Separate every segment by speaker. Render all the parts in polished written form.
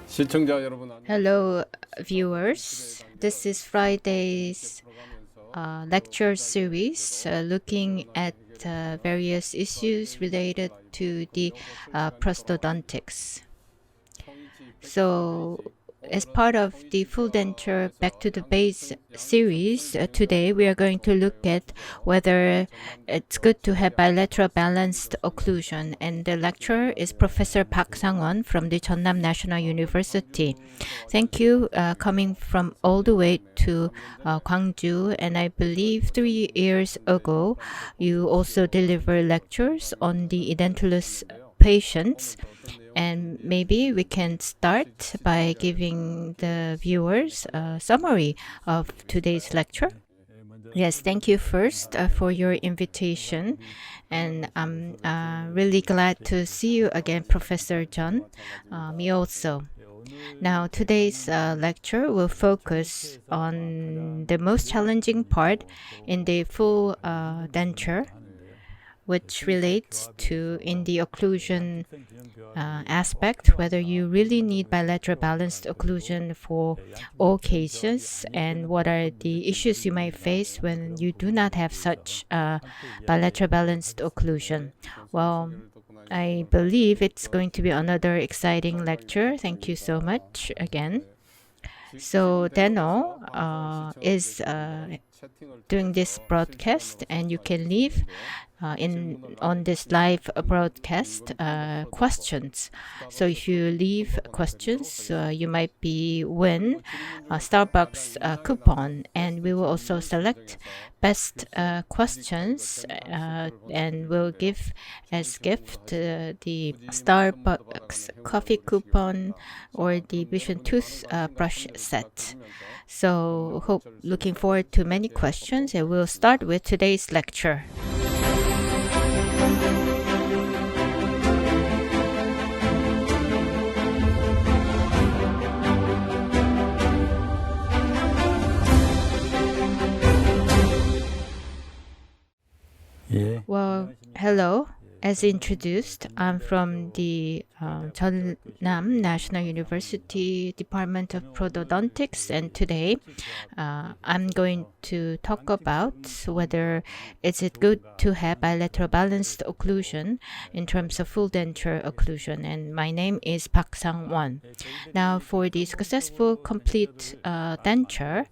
Speaker 1: Hello, viewers. This is Friday's lecture series looking at various issues related to the prosthodontics. So, as part of the full denture Back to the Base series, today we are going to look at whether it's good to have bilateral balanced occlusion. And the lecturer is Professor Park Sang-won from the Jeonnam National University. Thank you coming from all the way to Gwangju. And I believe 3 years ago, you also deliver lectures on the edentulous patients. And maybe we can start by giving the viewers a summary of today's lecture. Yes, thank you first for your invitation. And I'm really glad to see you again, Professor John. Me also. Now, today's lecture will focus on the most challenging part in the full denture, which relates to in the occlusion aspect, whether you really need bilateral balanced occlusion for all cases and what are the issues you might face when you do not have such bilateral balanced occlusion. Well, I believe it's going to be another exciting lecture. Thank you so much again. So denall is doing this broadcast, and you can leave on this live broadcast questions. So if you leave questions, you might win a Starbucks coupon, and we will also select best questions and we'll give as gift the Starbucks coffee coupon or the Vision toothbrush set. So looking forward to many questions, and we'll start with today's lecture. Well, hello. As introduced, I'm from the Jeonnam National University Department of Prothodontics, and today I'm going to talk about whether is it good to have bilateral balanced occlusion in terms of full denture occlusion. And my name is Park Sang-won. Now, for the successful complete denture,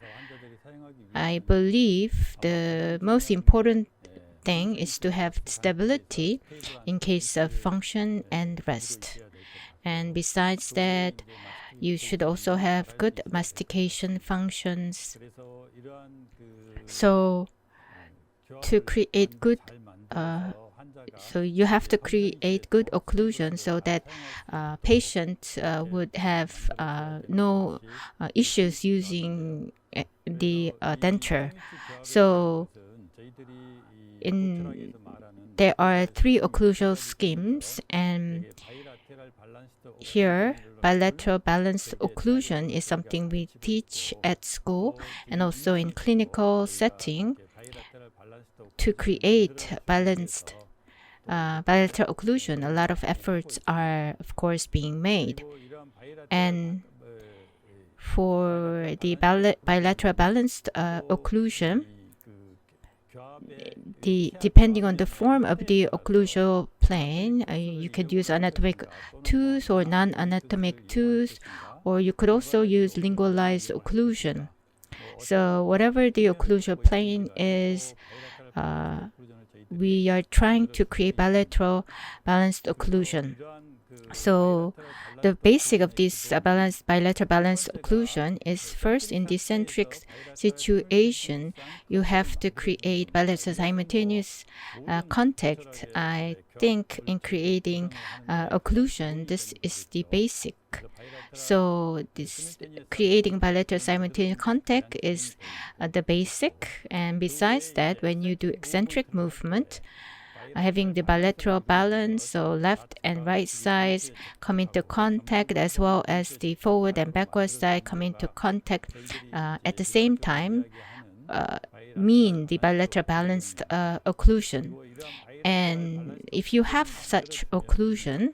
Speaker 1: I believe the most important thing is to have stability in case of function and rest. And besides that, you should also have good mastication functions. So to create good so you have to create good occlusion so that patient would have no issues using the denture. So there are 3 occlusal schemes, and here bilateral balanced occlusion is something we teach at school and also in clinical setting. To create balanced bilateral occlusion, a lot of efforts are of course being made, and for the bilateral balanced occlusion, depending on the form of the occlusal plane, you could use anatomic tooth or non-anatomic tooth, or you could also use lingualized occlusion. So whatever the occlusal plane is, we are trying to create bilateral balanced occlusion. So the basic of this bilateral balanced occlusion is first, in the centric situation, you have to create bilateral simultaneous contact. I think in creating occlusion, this is the basic. So this creating bilateral simultaneous contact is the basic. And besides that, when you do eccentric movement, having the bilateral balance, so left and right sides come into contact, as well as the forward and backward side come into contact at the same time, mean the bilateral balanced occlusion. And if you have such occlusion,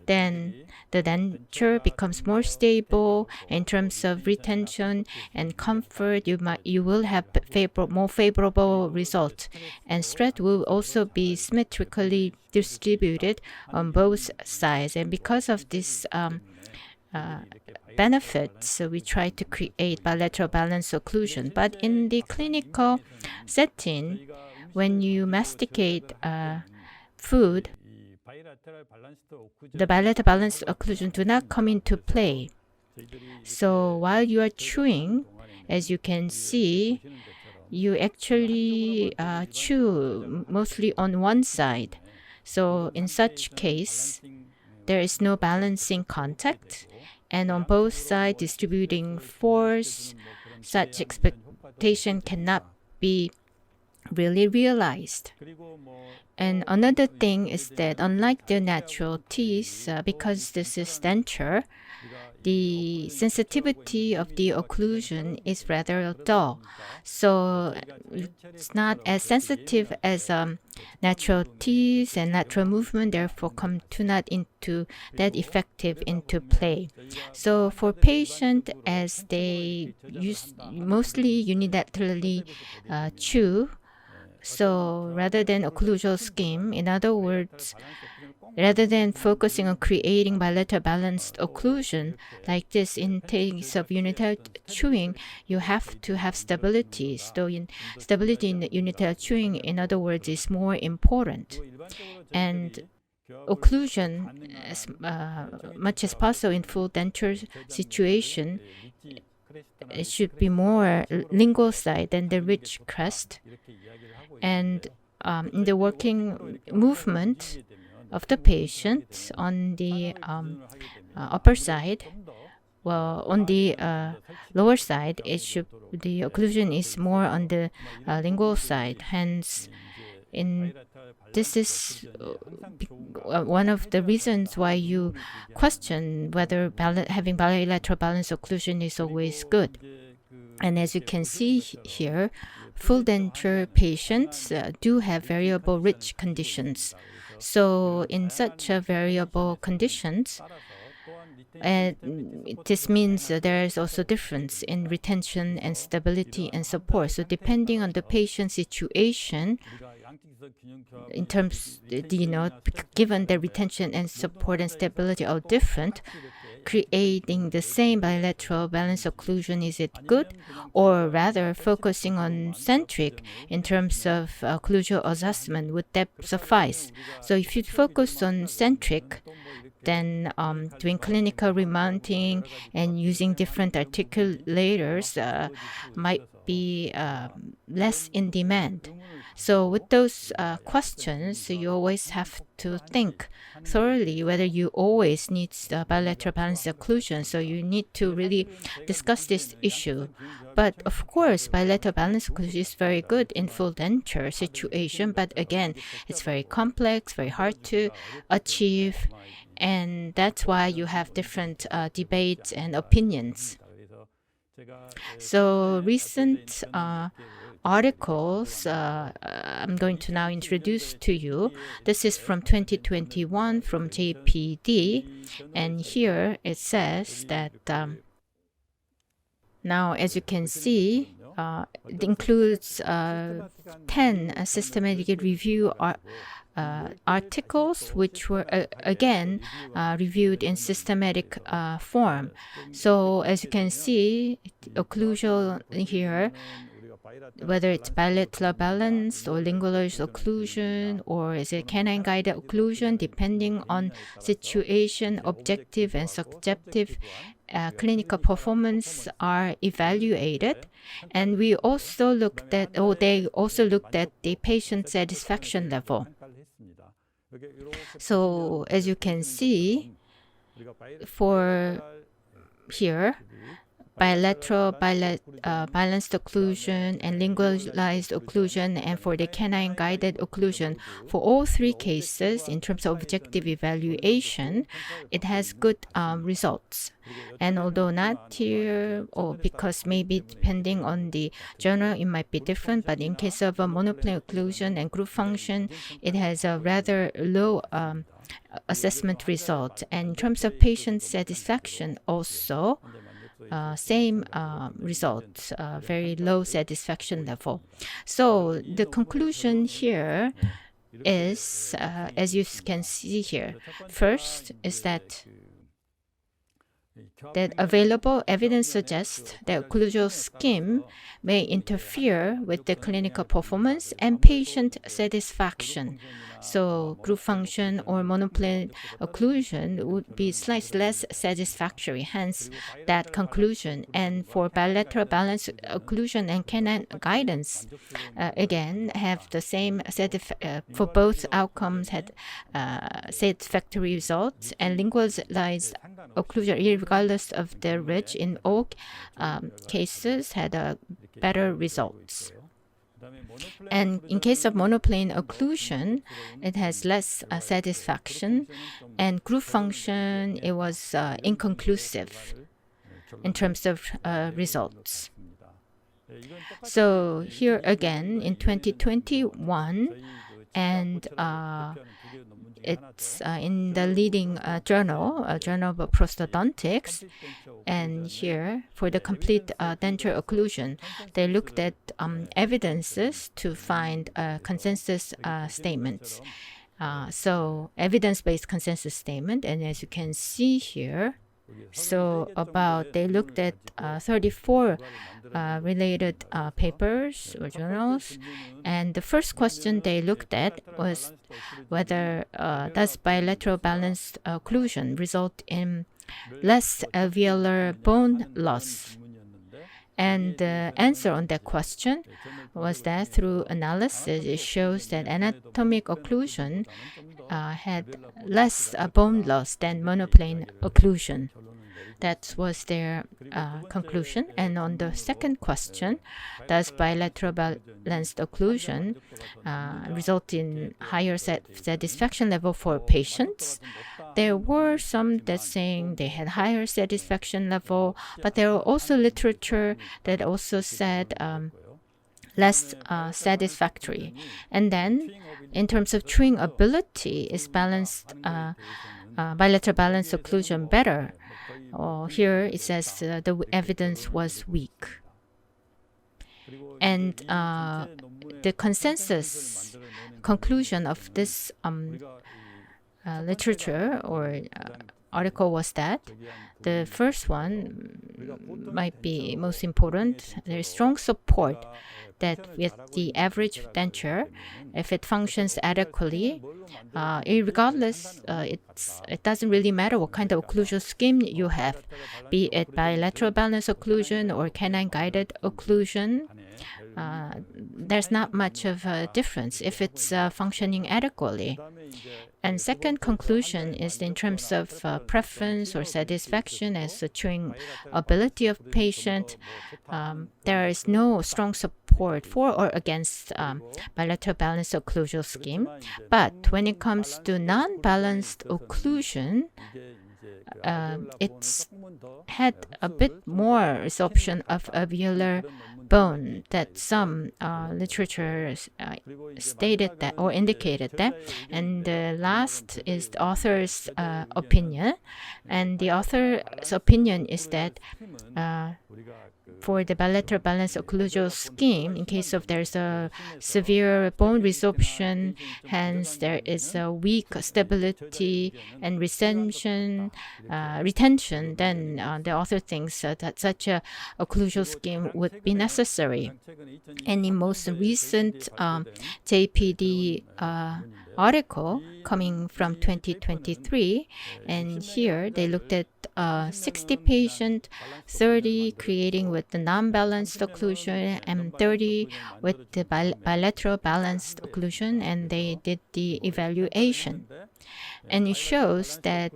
Speaker 1: then the denture becomes more stable in terms of retention and comfort. You will have more favorable results, and stress will also be symmetrically distributed on both sides. And because of this benefits, we try to create bilateral balanced occlusion. But in the clinical setting, when you masticate food, the bilateral balanced occlusion do not come into play. So while you are chewing, as you can see, you actually chew mostly on one side. So in such case, there is no balancing contact, and on both sides distributing force, such expectation cannot be really realized. And another thing is that unlike the natural teeth, because this is denture, the sensitivity of the occlusion is rather dull. So it's not as sensitive as natural teeth, and natural movement therefore do not into that effective into play. So for patient, as they mostly unilaterally chew, so rather than occlusal scheme, in other words, rather than focusing on creating bilateral balanced occlusion, like this in case of unilateral chewing, you have to have stability. So stability in the unilateral chewing, in other words, is more important. And occlusion, as much as possible in full denture situation, it should be more lingual side than the ridge crest. And in the working movement of the patient on the upper side, well, on the lower side, the occlusion is more on the lingual side. Hence, this is one of the reasons why you question whether having bilateral balanced occlusion is always good. And as you can see here, full denture patients do have variable ridge conditions. So in such variable conditions, this means there is also difference in retention and stability and support. So depending on the patient situation, in terms, given the retention and support and stability are different, creating the same bilateral balanced occlusion, is it good? Or rather focusing on centric in terms of occlusal adjustment, would that suffice? So if you focus on centric, then doing clinical remounting and using different articulators might be less in demand. So with those questions, you always have to think thoroughly whether you always need bilateral balanced occlusion. So you need to really discuss this issue. But of course, bilateral balanced occlusion is very good in full denture situation. But again, it's very complex, very hard to achieve. And that's why you have different debates and opinions. So recent articles I'm going to now introduce to you. This is from 2021 from JPD, and here it says that now, as you can see, it includes 10 systematic review articles, which were again reviewed in systematic form. So as you can see, occlusion here, whether it's bilateral balance or lingular occlusion, or is it canine guided occlusion, depending on situation, objective and subjective clinical performance are evaluated. And we also looked at, they also looked at the patient satisfaction level. So as you can see, for here, bilateral balanced occlusion and lingualized occlusion, and for the canine guided occlusion. For all three cases, in terms of objective evaluation, it has good results. And although not here, or because maybe depending on the journal, it might be different, but in case of a monoplane occlusion and group function, it has a rather low assessment result. And in terms of patient satisfaction also, same result, very low satisfaction level. So the conclusion here is, as you can see here, first is that available evidence suggests that occlusal scheme may interfere with the clinical performance and patient satisfaction. So group function or monoplane occlusion would be slightly less satisfactory, hence that conclusion. And for bilateral balance occlusion and canine guidance, again, have the same for both outcomes had satisfactory results, and lingualized occlusion, regardless of the ridge, in all cases had better results. And in case of monoplane occlusion, it has less satisfaction, and group function, it was inconclusive in terms of results. So here again, in 2021, and it's in the leading journal, Journal of Prosthodontics. And here, for the complete denture occlusion, they looked at evidences to find consensus statements. So evidence-based consensus statement, and as you can see here, so they looked at 34 related papers or journals, and the first question they looked at was whether does bilateral balanced occlusion result in less alveolar bone loss. And the answer on that question was that through analysis, it shows that anatomic occlusion had less bone loss than monoplane occlusion. That was their conclusion. And on the second question, does bilateral balanced occlusion result in higher satisfaction level for patients? There were some that saying they had higher satisfaction level, but there were also literature that also said less satisfactory. And then, in terms of chewing ability, is balanced bilateral balanced occlusion better? Here it says the evidence was weak. And the consensus conclusion of this literature or article was that the first one might be most important. There is strong support that with the average denture, if it functions adequately, regardless, it doesn't really matter what kind of occlusal scheme you have, be it bilateral balance occlusion or canine guided occlusion. There's not much of a difference if it's functioning adequately. And second conclusion is in terms of preference or satisfaction as the chewing ability of patient, there is no strong support for or against bilateral balanced occlusal scheme. But when it comes to non-balanced occlusion, it's had a bit more resorption of alveolar bone that some literature stated that or indicated that. And the last is the author's opinion. And the author's opinion is that for the bilateral balanced occlusal scheme, in case of there's a severe bone resorption, hence there is a weak stability and retention, then the author thinks that such a occlusal scheme would be necessary. And in most recent JPD article coming from 2023, and here they looked at 60 patients, 30 creating with the non-balanced occlusion and 30 with the bilateral balanced occlusion, and they did the evaluation. And it shows that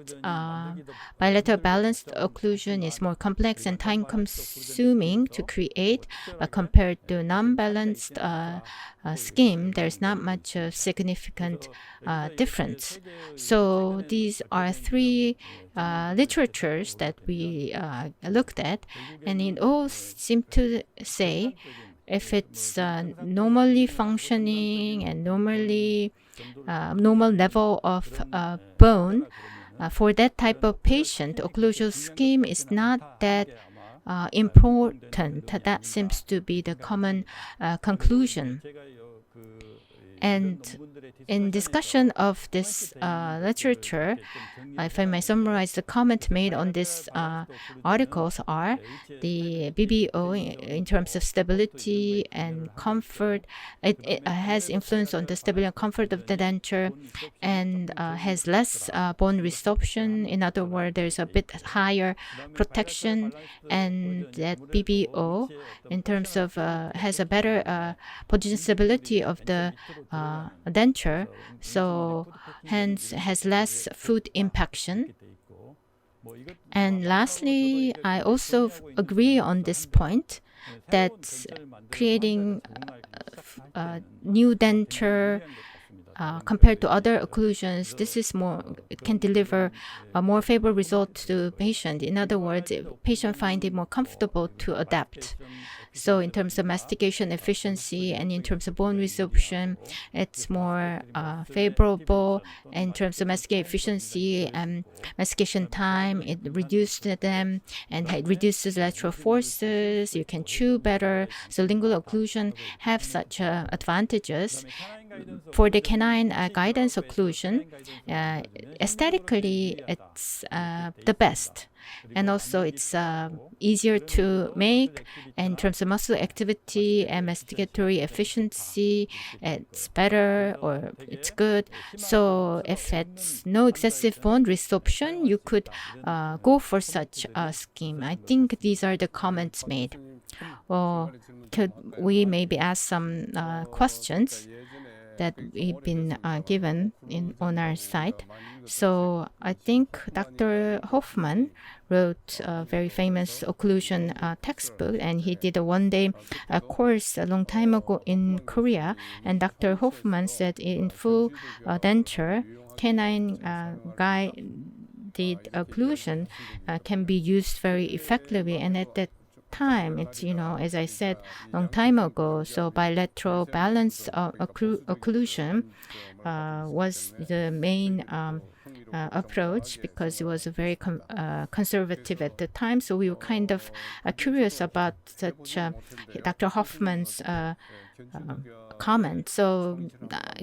Speaker 1: bilateral balanced occlusion is more complex and time-consuming to create, but compared to non-balanced scheme, there's not much significant difference. So these are three literatures that we looked at, and it all seemed to say if it's normally functioning and normal level of bone, for that type of patient, occlusal scheme is not that important. That seems to be the common conclusion. And in discussion of this literature, if I may summarize, the comment made on this articles are the BBO in terms of stability and comfort. It has influence on the stability and comfort of the denture and has less bone resorption. In other words, there's a bit higher protection, and that BBO in terms of has a better position stability of the denture, so hence has less foot impaction. And lastly, I also agree on this point that creating new denture compared to other occlusions, it can deliver a more favorable result to patient. In other words, patient find it more comfortable to adapt. So in terms of mastication efficiency and in terms of bone resorption, it's more favorable. In terms of mastication efficiency and mastication time, it reduced them and it reduces lateral forces. You can chew better. So lingual occlusion have such advantages. For the canine guidance occlusion, aesthetically, it's the best. And also it's easier to make. In terms of muscle activity and masticatory efficiency, it's better or it's good. So if it's no excessive bone resorption, you could go for such a scheme. I think these are the comments made. Or could we maybe ask some questions that we've been given on our site? So I think Dr. Hoffman wrote a very famous occlusion textbook, and he did a one-day course a long time ago in Korea. And Dr. Hoffman said in full denture, canine guided occlusion can be used very effectively. And at that time, it's, as I said, long time ago, so bilateral balanced occlusion was the main approach because it was very conservative at the time. So we were kind of curious about such Dr. Hoffman's comment. So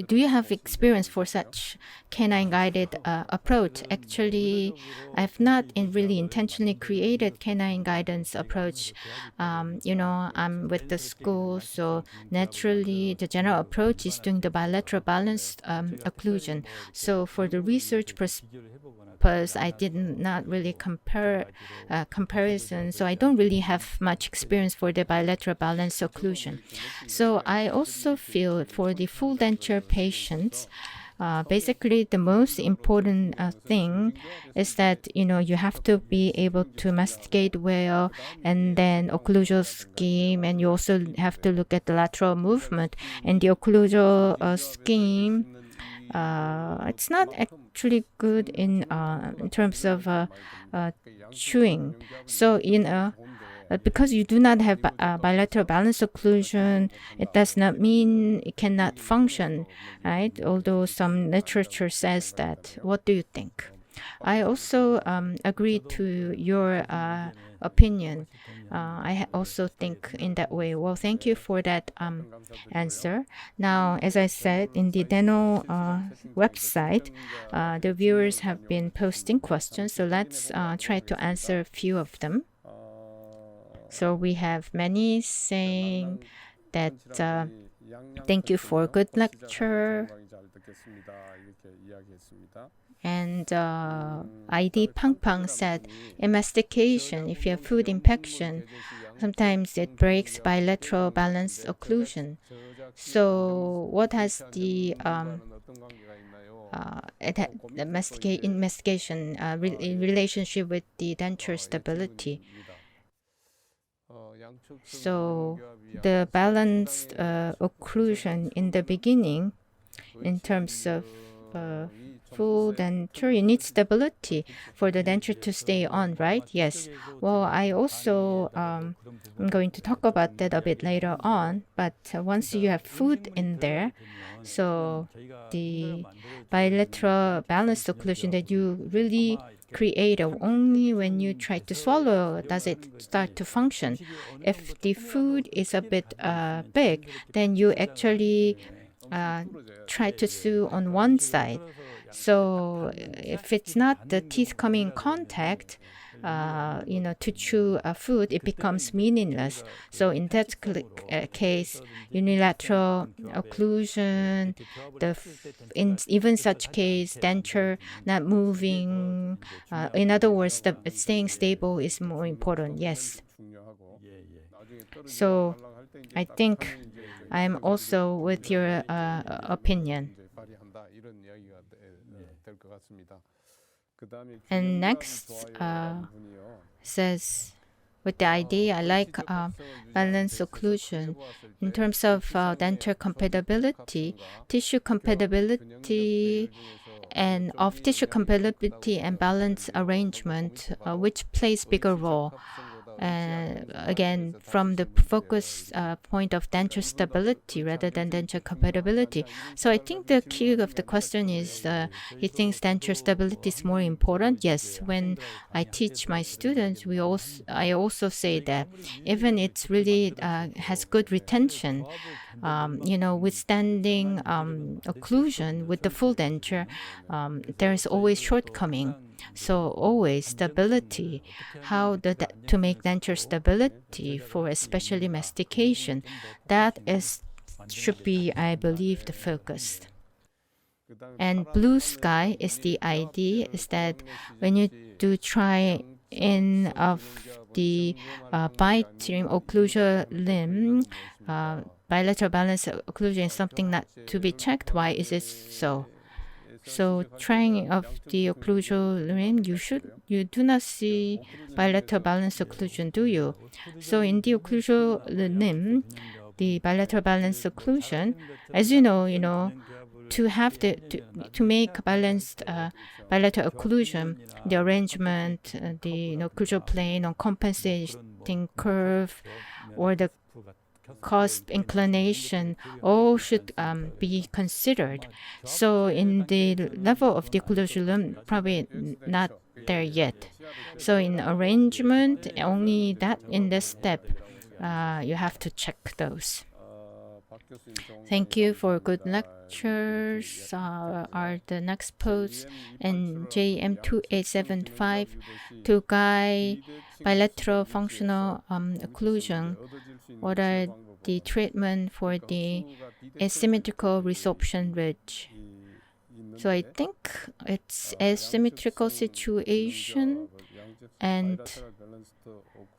Speaker 1: do you have experience for such canine guided approach? Actually, I've not really intentionally created canine guidance approach. I'm with the school, so naturally the general approach is doing the bilateral balanced occlusion. So for the research purpose, I did not really comparison, so I don't really have much experience for the bilateral balanced occlusion. So I also feel for the full denture patients, basically the most important thing is that you have to be able to masticate well, and then occlusal scheme, and you also have to look at the lateral movement. And the occlusal scheme, it's not actually good in terms of chewing. So because you do not have bilateral balanced occlusion, it does not mean it cannot function, right? Although some literature says that. What do you think? I also agree to your opinion. I also think in that way. Well, thank you for that answer. Now, as I said, in the denall website, the viewers have been posting questions, so let's try to answer a few of them. So we have many saying that thank you for good lecture. And ID Pang Pang said, in mastication, if you have food impaction, sometimes it breaks bilateral balanced occlusion. So what has the investigation in relationship with the denture stability. So the balanced occlusion in the beginning, in terms of full denture, you need stability for the denture to stay on, right? Yes. Well, I also I'm going to talk about that a bit later on, but once you have food in there, so the bilateral balanced occlusion that you really create only when you try to swallow does it start to function. If the food is a bit big, then you actually try to chew on one side. So if it's not the teeth coming in contact, to chew food, it becomes meaningless. So in that case, unilateral occlusion, in even such case, denture not moving. In other words, staying stable is more important. Yes. So I think I'm also with your opinion. And next says, with the idea, I like balanced occlusion. In terms of denture compatibility, tissue compatibility, and of tissue compatibility and balance arrangement, which plays bigger role? Again, from the focus point of denture stability rather than denture compatibility. So I think the key of the question is he thinks denture stability is more important. Yes, when I teach my students, I also say that even it's really has good retention, withstanding occlusion with the full denture, there is always shortcoming. So always stability, how to make denture stability for especially mastication, that should be, I believe, the focus. And blue sky is the idea is that when you do try in of the bilateral occlusion limb, bilateral balance occlusion is something not to be checked. Why is it so? So trying of the occlusal limb, you do not see bilateral balance occlusion, do you? So in the occlusal limb, the bilateral balance occlusion, as you know, to make balanced bilateral occlusion, the arrangement, the occlusal plane or compensating curve, or the cost inclination, all should be considered. So in the level of the occlusion, probably not there yet. So in arrangement, only that in this step, you have to check those. Thank you for good lectures. Are the next posts and JM2875 to guide bilateral functional occlusion. What are the treatment for the asymmetrical resorption ridge? So I think it's asymmetrical situation, and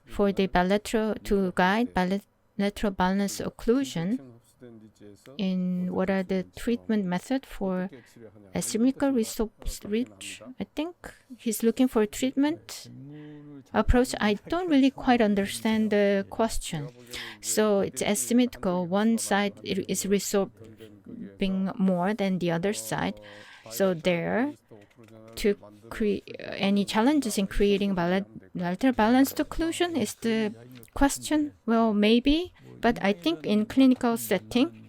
Speaker 1: for the bilateral to guide bilateral balance occlusion, in what are the treatment method for asymmetrical resorption ridge? I think he's looking for a treatment approach. I don't really quite understand the question. So it's asymmetrical. One side is resorbing more than the other side. So there, to create any challenges in creating bilateral balanced occlusion is the question. Well, maybe, but I think in clinical setting,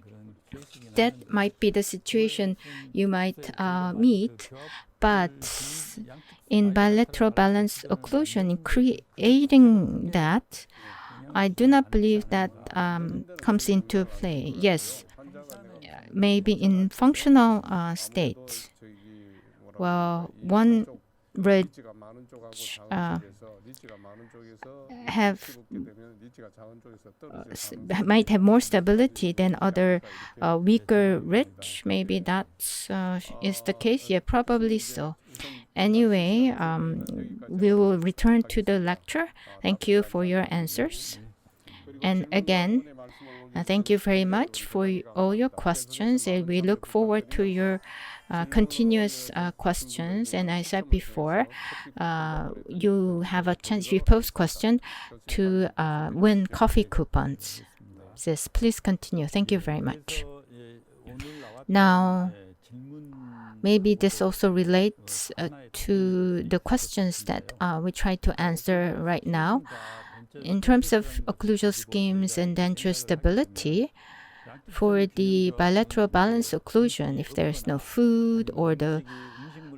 Speaker 1: that might be the situation you might meet. But in bilateral balance occlusion, in creating that, I do not believe that comes into play. Yes, maybe in functional state. Well, one ridge might have more stability than other weaker ridge. Maybe that is the case. Yeah, probably so. Anyway, we will return to the lecture. Thank you for your answers. And again, thank you very much for all your questions, and we look forward to your continuous questions. And I said before, you have a chance, if you post question, to win coffee coupons. Yes, please continue. Thank you very much. Now, maybe this also relates to the questions that we try to answer right now. In terms of occlusal schemes and denture stability, for the bilateral balance occlusion, if there's no food or the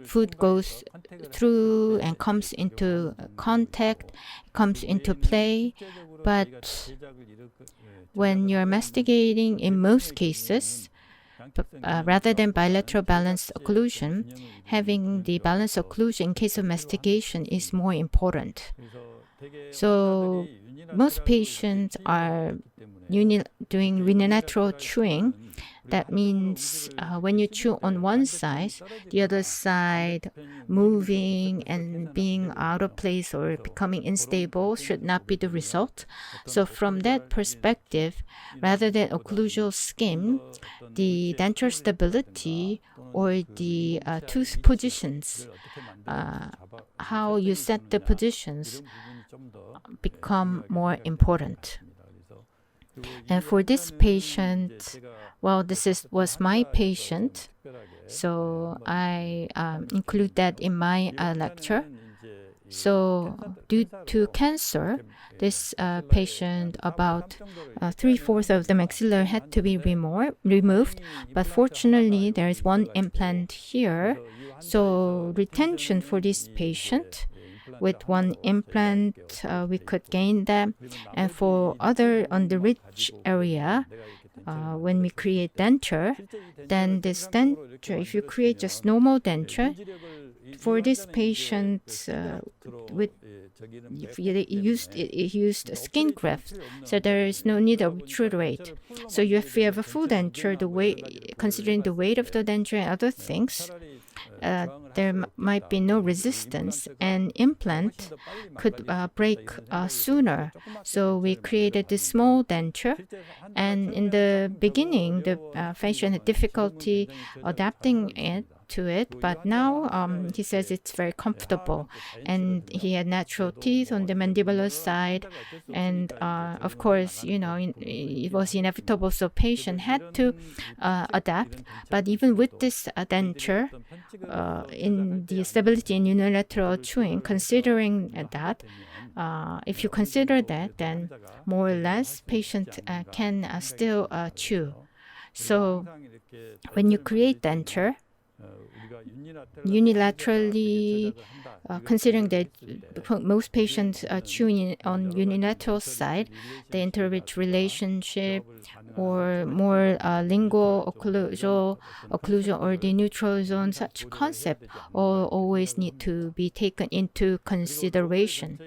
Speaker 1: food goes through and comes into contact, comes into play, but when you're masticating, in most cases, rather than bilateral balance occlusion, having the balance occlusion in case of mastication is more important. So most patients are doing unilateral chewing. That means when you chew on one side, the other side moving and being out of place or becoming unstable should not be the result. So from that perspective, rather than occlusal scheme, the denture stability or the tooth positions, how you set the positions become more important. And for this patient, well, was my patient, so I include that in my lecture. So due to cancer, this patient, about 3/4 of the maxilla had to be removed, but fortunately there is one implant here. So retention for this patient, with one implant, we could gain that. And for other on the ridge area, when we create denture, then this denture, if you create just normal denture, for this patient, it used skin graft, so there is no need of obturate. So if you have a full denture, considering the weight of the denture and other things, there might be no resistance, and implant could break sooner. So we created this small denture, and in the beginning, the patient had difficulty adapting to it, but now he says it's very comfortable, and he had natural teeth on the mandibular side, and of course, it was inevitable, so patient had to adapt. But even with this denture, in the stability in unilateral chewing, considering that, if you consider that, then more or less patient can still chew. So when you create denture, unilaterally, considering that most patients chew on unilateral side, the inter-ridge relationship or more lingual occlusion or the neutral zone, such concept always need to be taken into consideration.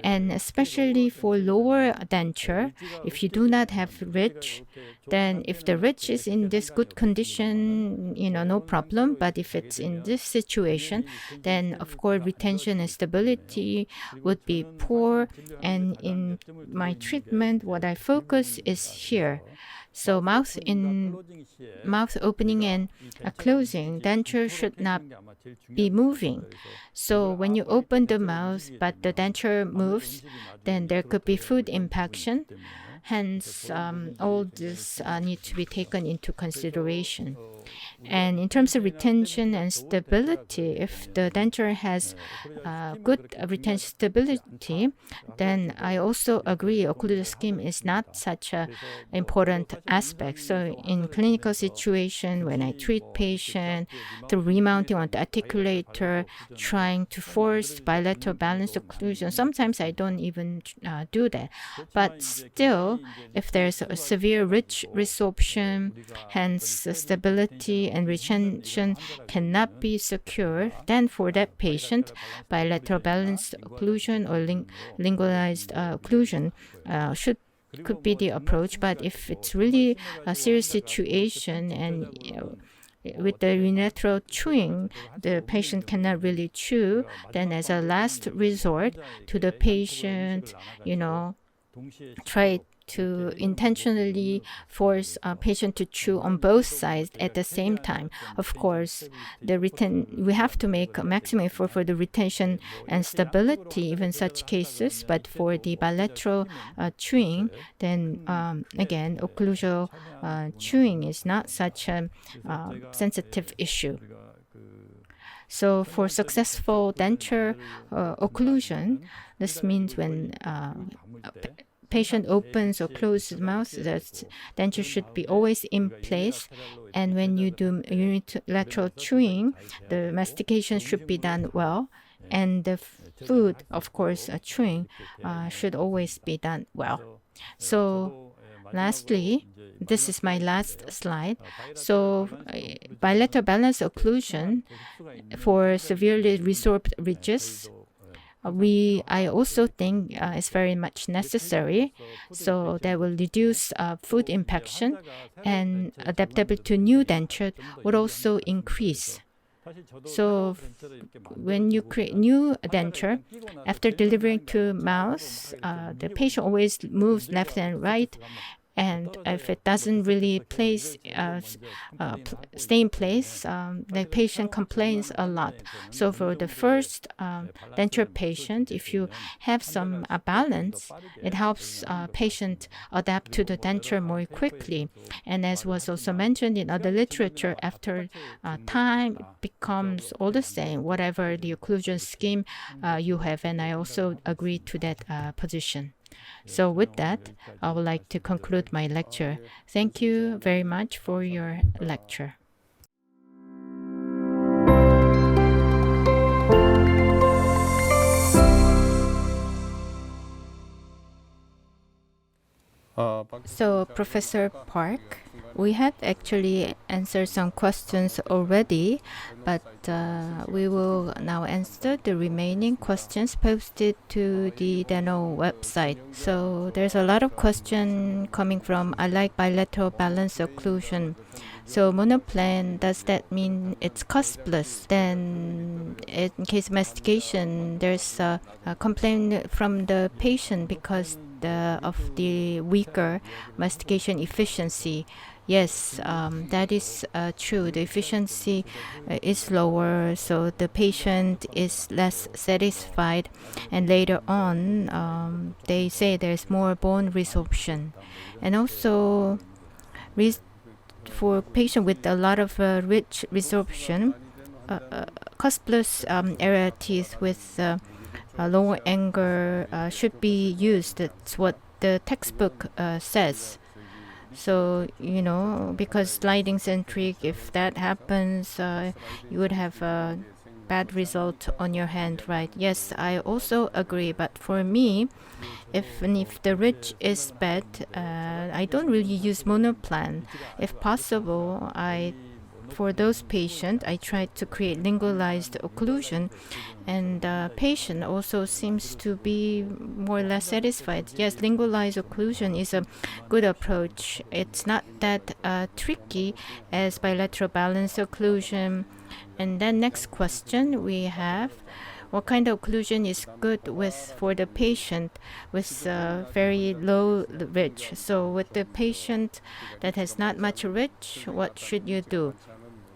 Speaker 1: And especially for lower denture, if you do not have ridge, then if the ridge is in this good condition, no problem. But if it's in this situation, then of course retention and stability would be poor. And in my treatment, what I focus is here. So mouth opening and closing, denture should not be moving. So when you open the mouth but the denture moves, then there could be food impaction. Hence, all this need to be taken into consideration. And in terms of retention and stability, if the denture has good retention stability, then I also agree occlusal scheme is not such an important aspect. So in clinical situation, when I treat patient through remounting on the articulator, trying to force bilateral balance occlusion, sometimes I don't even do that. But still, if there's a severe ridge resorption, hence the stability and retention cannot be secured, then for that patient, bilateral balanced occlusion or lingualized occlusion could be the approach. But if it's really a serious situation and with the unilateral chewing, the patient cannot really chew, then as a last resort to the patient, try to intentionally force a patient to chew on both sides at the same time. Of course, we have to make a maximum effort for the retention and stability, even such cases. But for the bilateral chewing, then again, occlusal chewing is not such a sensitive issue. So for successful denture occlusion, this means when a patient opens or closes the mouth, the denture should be always in place. And when you do unilateral chewing, the mastication should be done well. And the food, of course, chewing should always be done well. So lastly, this is my last slide. So bilateral balanced occlusion for severely resorbed ridges, I also think is very much necessary. So that will reduce food impaction, and adaptability to new denture would also increase. So when you create new denture, after delivering to mouth, the patient always moves left and right. And if it doesn't really stay in place, the patient complains a lot. So for the first denture patient, if you have some balance, it helps patient adapt to the denture more quickly. And as was also mentioned in other literature, after time, it becomes all the same, whatever the occlusion scheme you have. And I also agree to that position. So with that, I would like to conclude my lecture. Thank you very much for your lecture. So, Professor Park, we had actually answered some questions already, but we will now answer the remaining questions posted to the denall website. So there's a lot of questions coming from I like bilateral balance occlusion. So monoplan, does that mean it's costless? Then in case of mastication, there's a complaint from the patient because of the weaker mastication efficiency. Yes, that is true. The efficiency is lower, so the patient is less satisfied. And later on, they say there's more bone resorption. And also, for patient with a lot of rich resorption, costless area teeth with lower angle should be used. That's what the textbook says. So, because sliding centric, if that happens, you would have a bad result on your hand, right? Yes, I also agree. But for me, if the ridge is bad, I don't really use monoplan. If possible, for those patients, I try to create lingualized occlusion, and the patient also seems to be more or less satisfied. Yes, lingualized occlusion is a good approach. It's not that tricky as bilateral balance occlusion. And then next question we have, what kind of occlusion is good for the patient with very low ridge? So with the patient that has not much ridge, what should you do?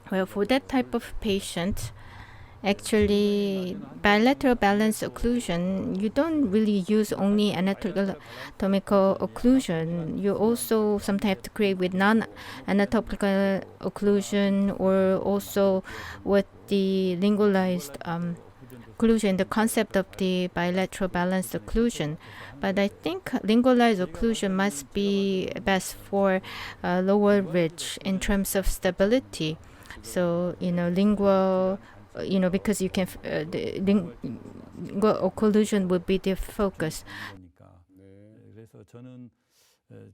Speaker 1: Well, for that type of patient, actually, bilateral balance occlusion, you don't really use only anatomical occlusion. You also sometimes have to create with non-anatomical occlusion, or also with the lingualized occlusion, the concept of the bilateral balance occlusion. But I think lingualized occlusion must be best for lower ridge in terms of stability. So, lingual, because you can, the lingual occlusion would be the focus.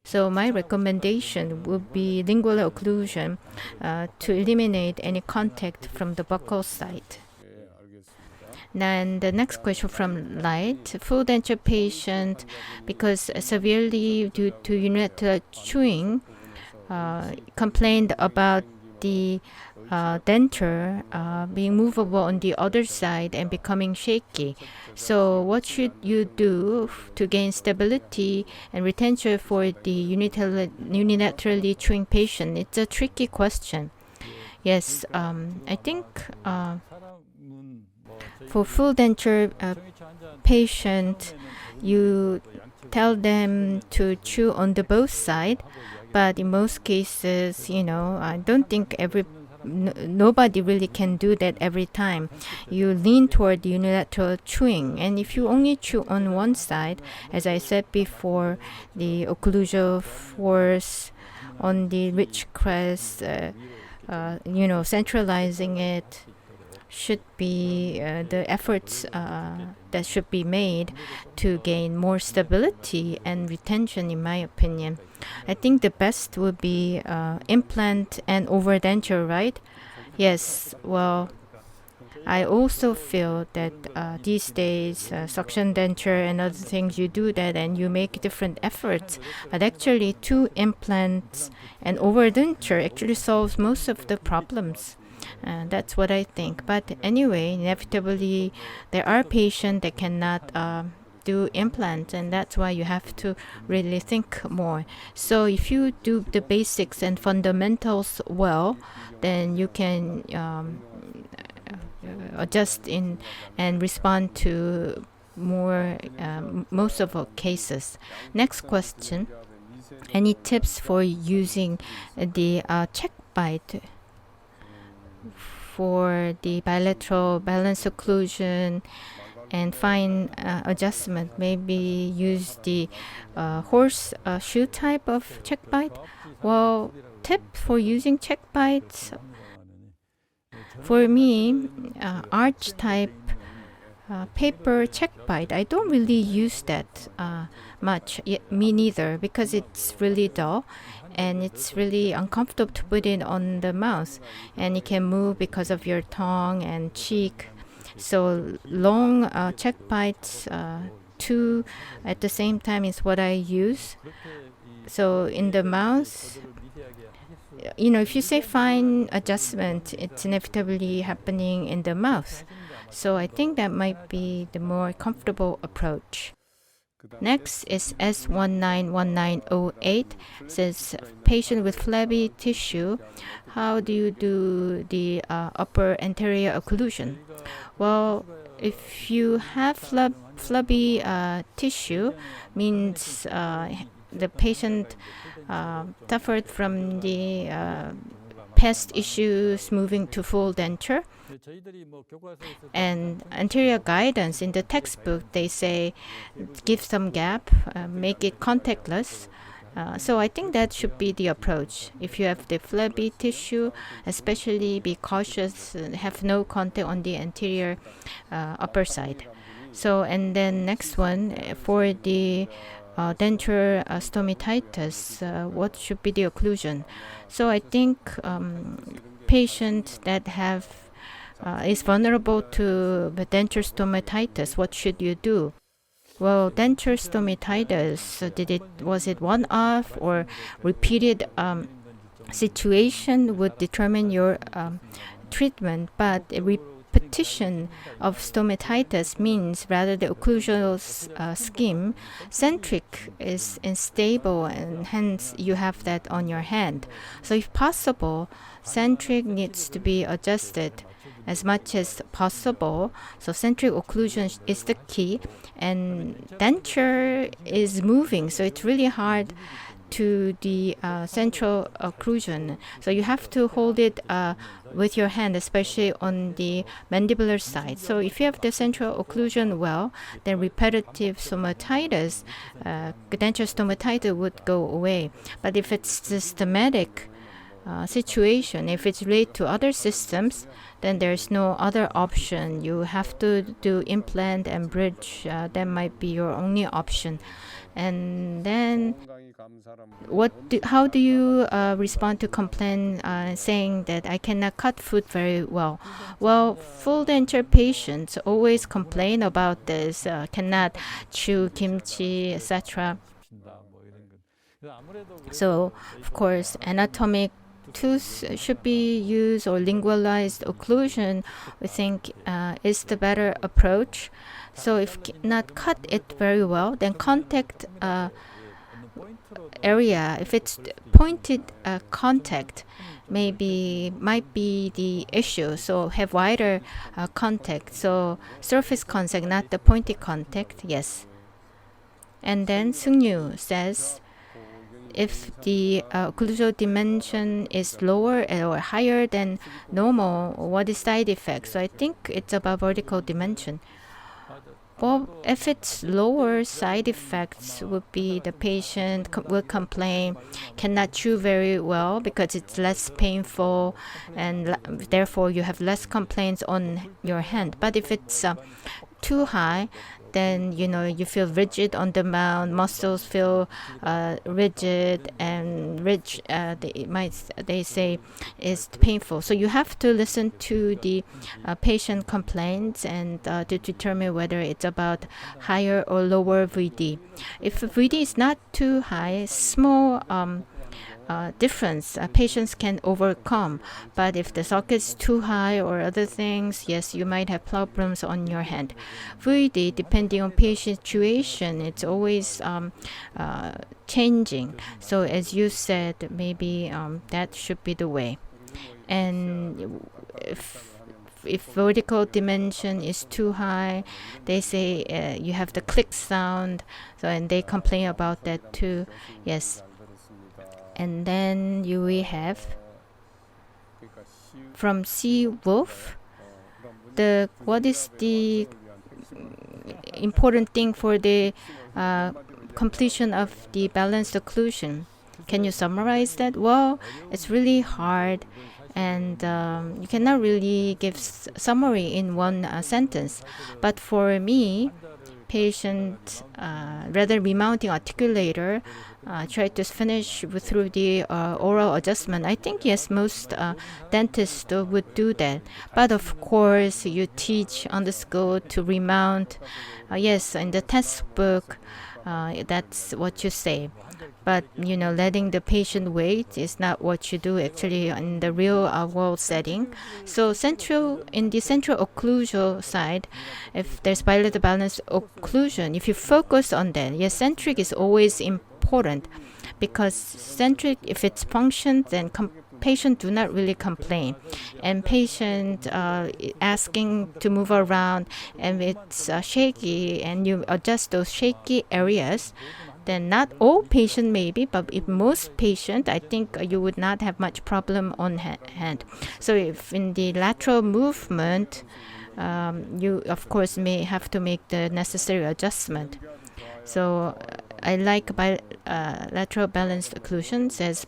Speaker 1: So my recommendation would be lingual occlusion to eliminate any contact from the buccal side. Then the next question from Light, full denture patient, because severely due to unilateral chewing, complained about the denture being movable on the other side and becoming shaky. So what should you do to gain stability and retention for the unilaterally chewing patient? It's a tricky question. Yes, I think for full denture patient, you tell them to chew on the both side, but in most cases, I don't think nobody really can do that every time. You lean toward the unilateral chewing, and if you only chew on one side, as I said before, the occlusion force on the ridge crest, centralizing it should be the efforts that should be made to gain more stability and retention, in my opinion. I think the best would be implant and overdenture, right? Yes, well, I also feel that these days, suction denture and other things, you do that and you make different efforts. But actually, two implants and overdenture actually solves most of the problems. That's what I think. But anyway, inevitably, there are patients that cannot do implants, and that's why you have to really think more. So if you do the basics and fundamentals well, then you can adjust in and respond to more most of our cases. Next question: any tips for using the check bite for the bilateral balance occlusion and fine adjustment? Maybe use the horseshoe type of check bite. Well, tip for using check bites, for me, arch type paper check bite, I don't really use that much. Me neither, because it's really dull and it's really uncomfortable to put it on the mouth, and it can move because of your tongue and cheek. So long check bites, two at the same time, is what I use. So in the mouth, if you say fine adjustment, it's inevitably happening in the mouth. So I think that might be the more comfortable approach. Next is S191908. Says, patient with flabby tissue, how do you do the upper anterior occlusion? Well, if you have flabby tissue, means the patient suffered from the past issues moving to full denture. And anterior guidance in the textbook, they say give some gap, make it contactless. So I think that should be the approach. If you have the flabby tissue, especially be cautious, have no contact on the anterior upper side. So, and then next one, for the denture stomatitis, what should be the occlusion? So I think patient that have is vulnerable to the denture stomatitis, what should you do? Well, denture stomatitis, was it one-off or repeated situation would determine your treatment, but repetition of stomatitis means rather the occlusal scheme, centric is unstable, and hence you have that on your hand. So if possible, centric needs to be adjusted as much as possible. So centric occlusion is the key, and denture is moving, so it's really hard to the central occlusion. So you have to hold it with your hand, especially on the mandibular side. So if you have the central occlusion well, then repetitive stomatitis, denture stomatitis would go away. But if it's systematic situation, if it's related to other systems, then there's no other option. You have to do implant and bridge. That might be your only option. And then how do you respond to complaint saying that I cannot cut food very well? Well, full denture patients always complain about this, cannot chew kimchi, etc. So, of course, anatomic tooth should be used or lingualized occlusion, we think is the better approach. So if not cut it very well, then contact area, if it's pointed contact, might be the issue. So have wider contact. So surface contact, not the pointed contact. Yes. And then Seungyu says, if the occlusal dimension is lower or higher than normal, what is side effect? So I think it's about vertical dimension. Well, if it's lower, side effects would be the patient will complain, cannot chew very well because it's less painful, and therefore you have less complaints on your hand. But if it's too high, then you feel rigid on the mouth, muscles feel rigid and ridge. They say is painful. So you have to listen to the patient complaints and to determine whether it's about higher or lower VD. If VD is not too high, small difference patients can overcome. But if the socket is too high or other things, yes, you might have problems on your hand. VD, depending on patient situation, it's always changing. So as you said, maybe that should be the way. And if vertical dimension is too high, they say you have the click sound. So and they complain about that too. Yes. And then we have from C. Wolf, what is the important thing for the completion of the balanced occlusion? Can you summarize that? Well, it's really hard, and you cannot really give summary in one sentence. But for me, patient rather remounting articulator, try to finish through the oral adjustment. I think yes, most dentists would do that. But of course, you teach on the school to remount. Yes, in the textbook, that's what you say. But letting the patient wait is not what you do actually in the real world setting. So in the central occlusal side, if there's bilateral balanced occlusion, if you focus on that, yes, centric is always important, because centric, if it's functioned, then patient do not really complain, and patient asking to move around and it's shaky, and you adjust those shaky areas, then not all patient maybe, but if most patient, I think you would not have much problem on hand. So if in the lateral movement, you of course may have to make the necessary adjustment. So I like bilateral balanced occlusion. Says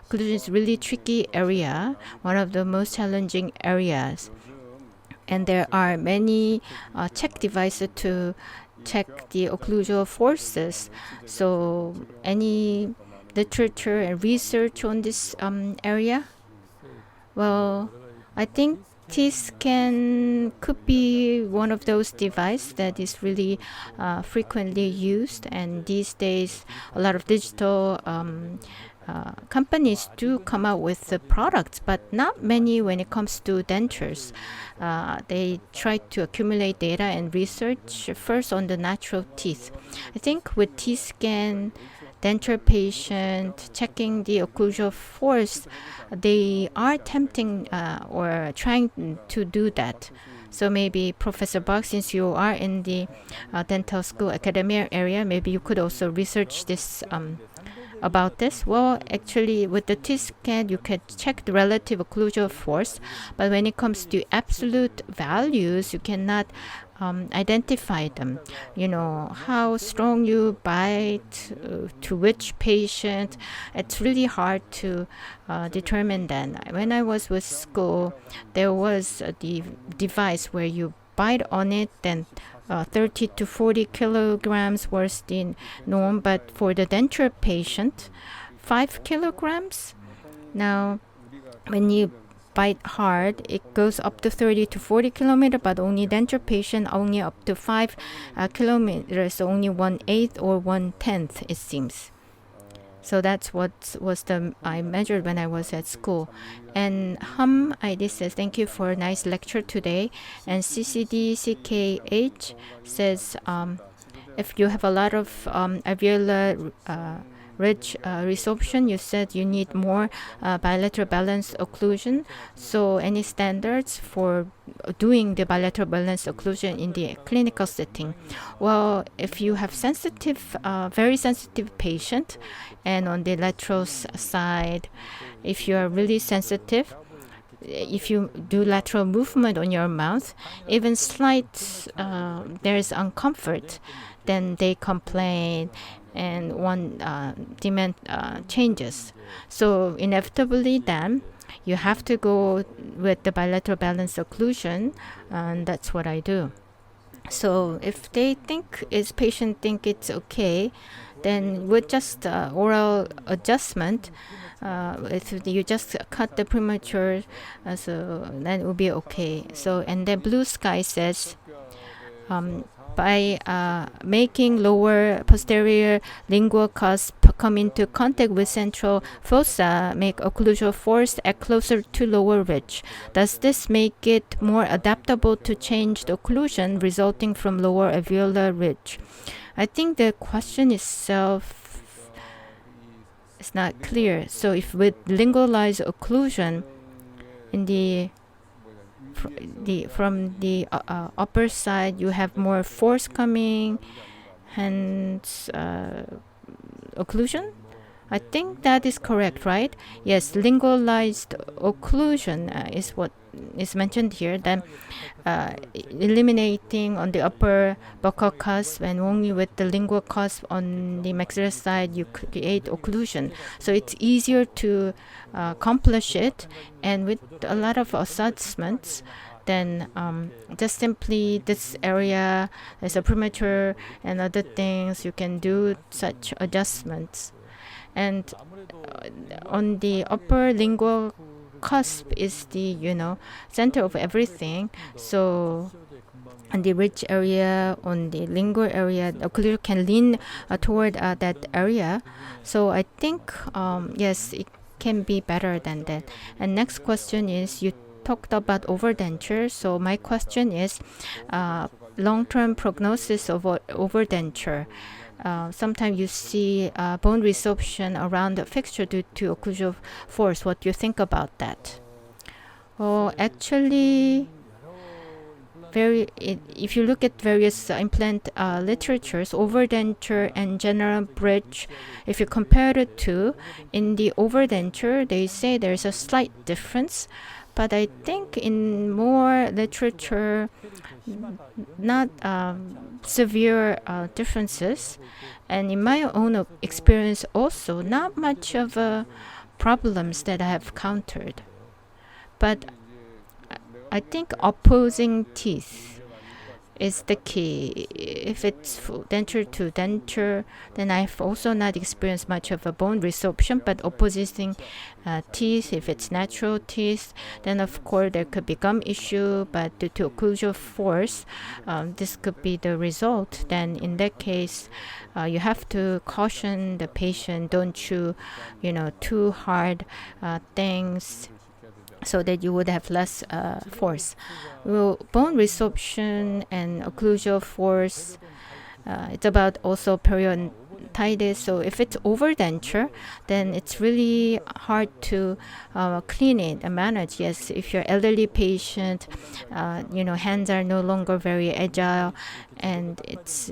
Speaker 1: occlusion is really tricky area, one of the most challenging areas, and there are many check devices to check the occlusal forces. So any literature and research on this area? Well, I think T-scan could be one of those devices that is really frequently used, and these days a lot of digital companies do come out with the products, but not many when it comes to dentures. They try to accumulate data and research first on the natural teeth. I think with T-scan, denture patient checking the occlusal force, they are attempting or trying to do that. So maybe Professor Park, since you are in the dental school academia area, maybe you could also research this about this. Well, actually with the T-scan you can check the relative occlusal force, but when it comes to absolute values, you cannot identify them. How strong you bite, to which patient, it's really hard to determine that. When I was with school, there was the device where you bite on it, then 30 to 40 kilograms was the norm, but for the denture patient, 5 kilograms. Now, when you bite hard, it goes up to 30 to 40 kilometers, but only denture patient only up to 5 kilometers, so only 1/8 or 1/10 it seems. So that's what was the I measured when I was at school. And ID says, thank you for a nice lecture today. And CCDCKH says, if you have a lot of alveolar ridge resorption, you said you need more bilateral balanced occlusion. So any standards for doing the bilateral balanced occlusion in the clinical setting? Well, if you have sensitive, very sensitive patient, and on the lateral side, if you are really sensitive, if you do lateral movement on your mouth, even slight there is uncomfort, then they complain and one demand changes. So inevitably then you have to go with the bilateral balanced occlusion, and that's what I do. So if they think patient think it's okay, then with just oral adjustment, if you just cut the premature, so then it will be okay. So, and then Blue Sky says, by making lower posterior lingual cusp come into contact with central fossa, make occlusal force act closer to lower ridge. Does this make it more adaptable to changed occlusion resulting from lower alveolar ridge? I think the question itself is not clear. So if with lingualized occlusion in from the upper side, you have more force coming, hence occlusion. I think that is correct, right? Yes, lingualized occlusion is what is mentioned here. Then eliminating on the upper buccal cusp, and only with the lingual cusp on the maxillary side, you create occlusion. So it's easier to accomplish it, and with a lot of adjustments, then just simply this area as a premature and other things, you can do such adjustments. And on the upper lingual cusp is the center of everything. So on the ridge area, on the lingual area, the occlusion can lean toward that area. So I think yes, it can be better than that. And next question is, you talked about overdenture. So my question is long-term prognosis of overdenture. Sometimes you see bone resorption around the fixture due to occlusive force. What do you think about that? Well, actually, if you look at various implant literatures, overdenture and general bridge, if you compare the two, in the overdenture, they say there's a slight difference. But I think in more literature, not severe differences. And in my own experience also, not much of problems that I have countered. But I think opposing teeth is the key. If it's denture to denture, then I've also not experienced much of a bone resorption, but opposing teeth, if it's natural teeth, then of course there could be gum issue, but due to occlusive force, this could be the result. Then in that case, you have to caution the patient, don't chew, too hard things, so that you would have less force. Well, bone resorption and occlusive force, it's about also periodontitis. So if it's overdenture, then it's really hard to clean it and manage. Yes, if you're elderly patient, hands are no longer very agile, and it's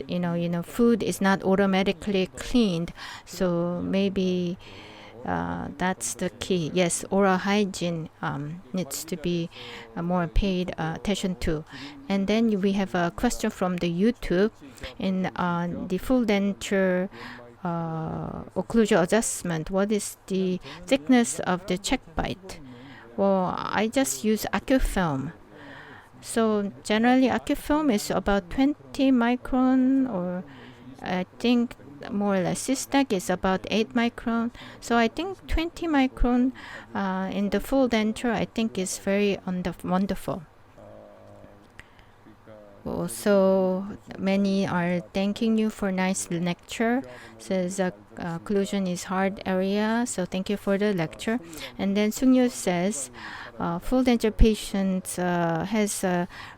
Speaker 1: food is not automatically cleaned. So maybe that's the key. Yes, oral hygiene needs to be more paid attention to. And then we have a question from the YouTube in the full denture occlusal adjustment. What is the thickness of the cheek bite? Well, I just use Accufilm. So generally Accufilm is about 20 micron, or I think more or less Systag is about 8 micron. So I think 20 micron in the full denture, I think is very wonderful. So many are thanking you for nice lecture. Says occlusion is hard area, so thank you for the lecture. And then Sungyo says, full denture patient has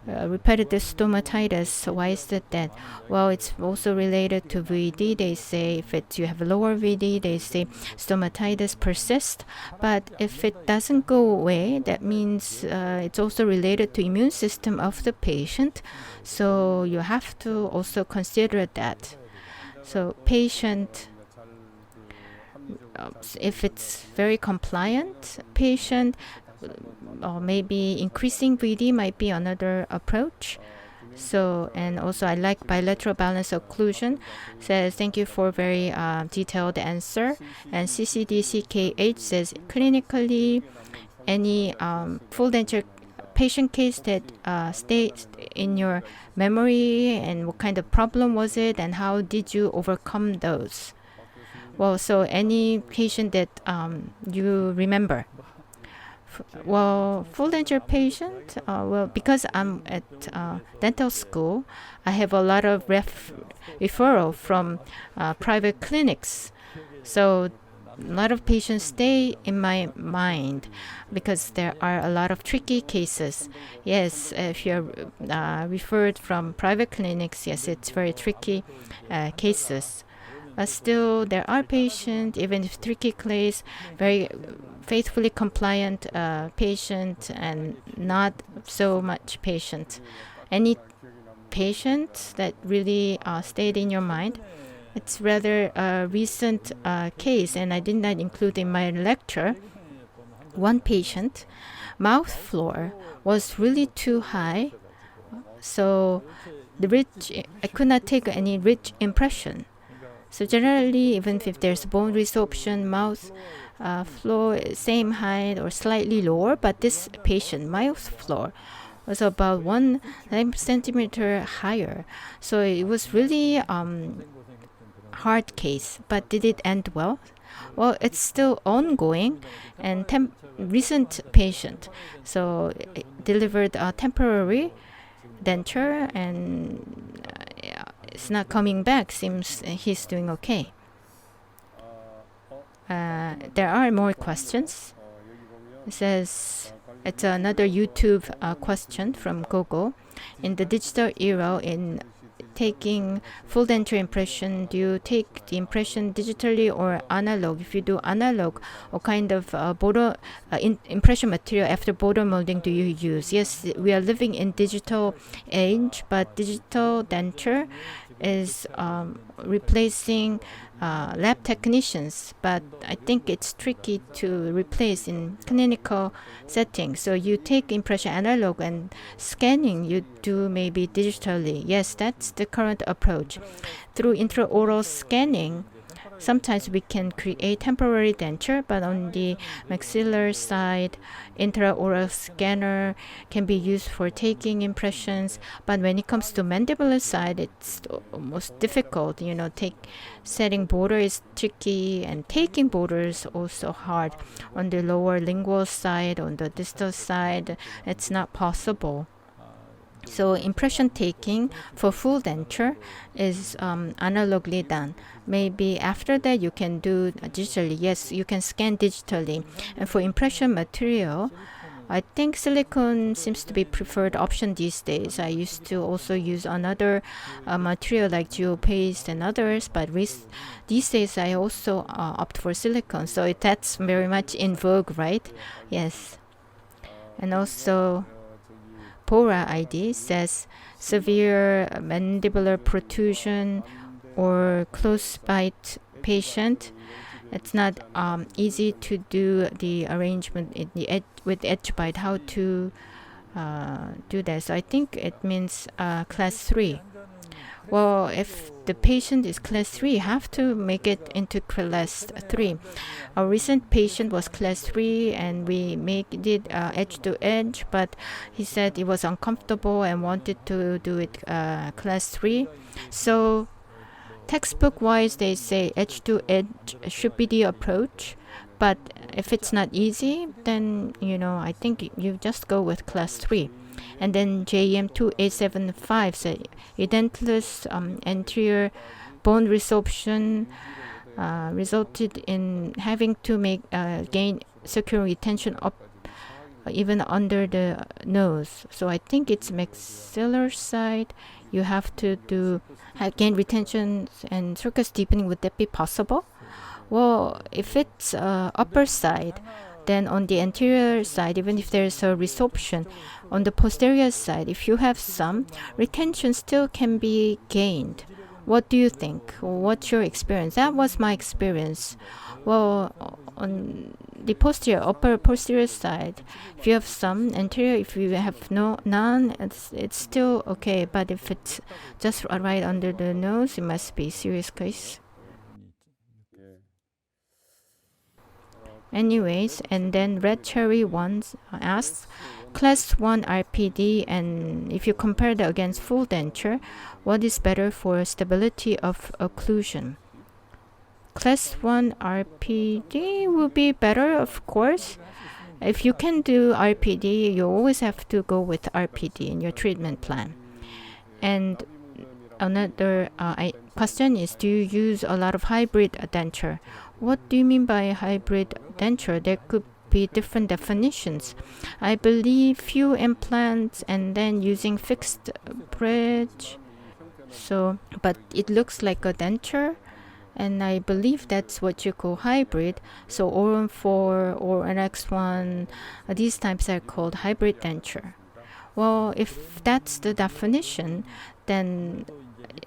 Speaker 1: repetitive stomatitis. So why is that? Well, it's also related to VD. They say if you have a lower VD, they say stomatitis persists. But if it doesn't go away, that means it's also related to immune system of the patient. So you have to also consider that. So patient, if it's very compliant patient, or maybe increasing VD might be another approach. So, and also I like bilateral balance occlusion. Says thank you for very detailed answer. And CCDCKH says clinically any full denture patient case that stays in your memory, and what kind of problem was it, and how did you overcome those? Well, so any patient that you remember. Well, full denture patient, well, because I'm at dental school, I have a lot of referral from private clinics. So a lot of patients stay in my mind because there are a lot of tricky cases. Yes, if you're referred from private clinics, yes, it's very tricky cases. Still, there are patients, even if tricky case, very faithfully compliant patient and not so much patient. Any patient that really stayed in your mind? It's rather a recent case, and I did not include in my lecture. One patient, mouth floor was really too high, so I could not take any ridge impression. So generally, even if there's bone resorption, mouth floor same height or slightly lower, but this patient mouth floor was about 1 centimeter higher. So it was really hard case. But did it end well? Well, it's still ongoing and recent patient. So it delivered a temporary denture, and it's not coming back. Seems he's doing okay. There are more questions. It says it's another YouTube question from Gogo. In the digital era, in taking full denture impression, do you take the impression digitally or analog? If you do analog, what kind of impression material after border molding do you use? Yes, we are living in digital age, but digital denture is replacing lab technicians, but I think it's tricky to replace in clinical settings. So you take impression analog, and scanning you do maybe digitally. Yes, that's the current approach. Through intraoral scanning, sometimes we can create temporary denture, but on the maxillary side, intraoral scanner can be used for taking impressions. But when it comes to mandibular side, it's almost difficult. Setting border is tricky, and taking border is also hard. On the lower lingual side, on the distal side, it's not possible. So impression taking for full denture is analogly done. Maybe after that you can do digitally. Yes, you can scan digitally. And for impression material, I think silicone seems to be preferred option these days. I used to also use another material like geopaste and others, but these days I also opt for silicone. So that's very much in vogue, right? Yes. And also Pora ID says severe mandibular protrusion or close bite patient. It's not easy to do the arrangement in the with edge bite. How to do that? So I think it means class 3. Well, if the patient is class 3, you have to make it into class 3. Our recent patient was class 3, and we made it edge to edge, but he said it was uncomfortable and wanted to do it class 3. So textbook-wise, they say edge to edge should be the approach. But if it's not easy, then I think you just go with class 3. And then JM 2875 so edentulous anterior bone resorption resulted in having to make gain circular retention up even under the nose. So I think it's maxillary side. You have to do gain retention and sulcus deepening. Would that be possible? Well, if it's upper side, then on the anterior side, even if there's a resorption, on the posterior side, if you have some, retention still can be gained. What do you think? What's your experience? That was my experience. Well, on the upper posterior side, if you have some anterior, if you have none, it's still okay. But if it's just right under the nose, it must be a serious case. Anyways, and then Red Cherry ones asks, Class 1 RPD, and if you compare that against full denture, what is better for stability of occlusion? Class 1 RPD will be better, of course. If you can do RPD, you always have to go with RPD in your treatment plan. And another question is, do you use a lot of hybrid denture? What do you mean by hybrid denture? There could be different definitions. I believe few implants and then using fixed bridge. So, but it looks like a denture, and I believe that's what you call hybrid. So Oron 4 or NX1, these types are called hybrid denture. Well, if that's the definition, then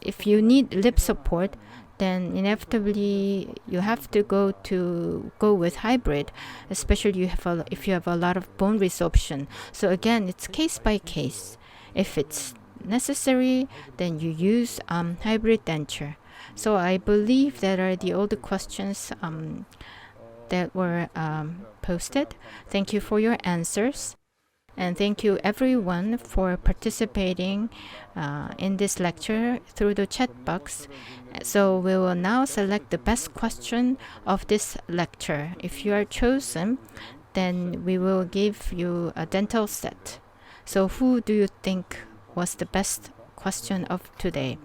Speaker 1: if you need lip support, then inevitably you have to go with hybrid, especially if you have a lot of bone resorption. So again, it's case by case. If it's necessary, then you use hybrid denture. So I believe that are all the questions that were posted. Thank you for your answers. And thank you everyone for participating in this lecture through the chat box. So we will now select the best question of this lecture. If you are chosen, then we will give you a dental set. So who do you think was the best question of today?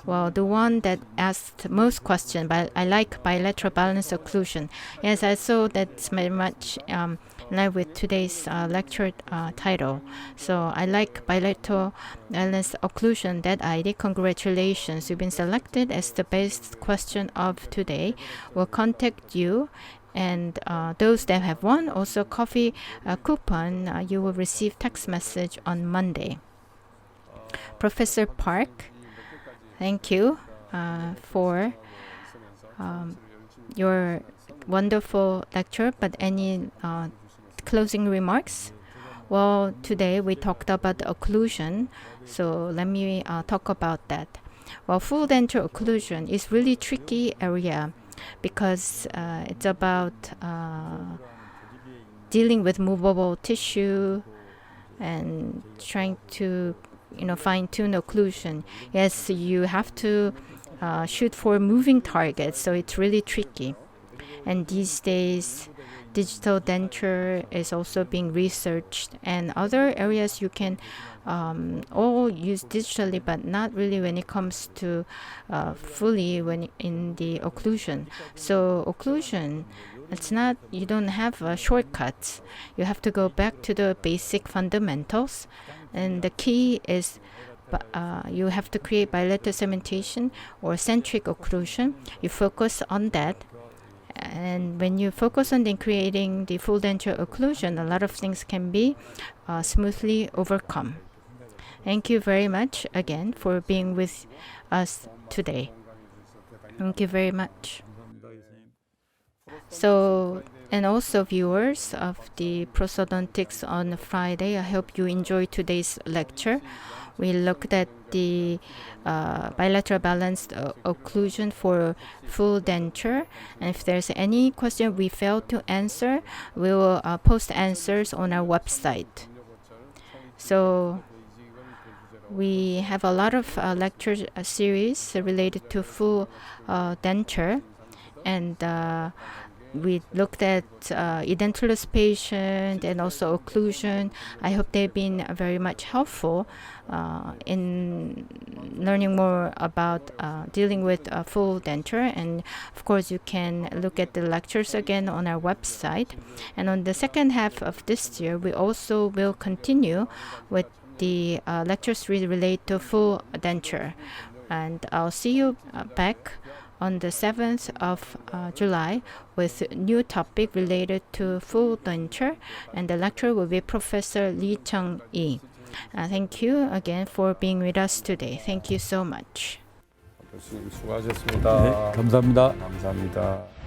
Speaker 1: Well, the one that asked most question, but I like bilateral balance occlusion. Yes, I saw that's very much in line with today's lecture title. So I like bilateral balance occlusion. That idea. Congratulations, you've been selected as the best question of today. We'll contact you. And those that have won also coffee coupon, you will receive text message on Monday. Professor Park, thank you for your wonderful lecture. But any closing remarks? Well, today we talked about the occlusion, so let me talk about that. Well, full denture occlusion is really tricky area because it's about dealing with movable tissue and trying to fine-tune occlusion. Yes, you have to shoot for moving targets, so it's really tricky. And these days, digital denture is also being researched, and other areas you can all use digitally, but not really when it comes to fully when in the occlusion. So occlusion, it's not, you don't have shortcuts. You have to go back to the basic fundamentals. And the key is you have to create bilateral cementation or centric occlusion. You focus on that. And when you focus on then creating the full denture occlusion, a lot of things can be smoothly overcome. Thank you very much again for being with us today. Thank you very much. So, and also viewers of the Prosthodontics on Friday, I hope you enjoyed today's lecture. We looked at the bilateral balanced occlusion for full denture. And if there's any question we failed to answer, we will post answers on our website. So we have a lot of lecture series related to full denture. And we looked at edentulous patient and also occlusion. I hope they've been very much helpful in learning more about dealing with full denture. And of course, you can look at the lectures again on our website. And on the second half of this year, we also will continue with the lectures relate to full denture. And I'll see you back on the 7th of July with new topic related to full denture, and the lecturer will be Professor Lee Chung-Yi. Thank you again for being with us today. Thank you so much.
Speaker 2: 교수님 수고하셨습니다.
Speaker 3: 네, 감사합니다.
Speaker 2: 감사합니다.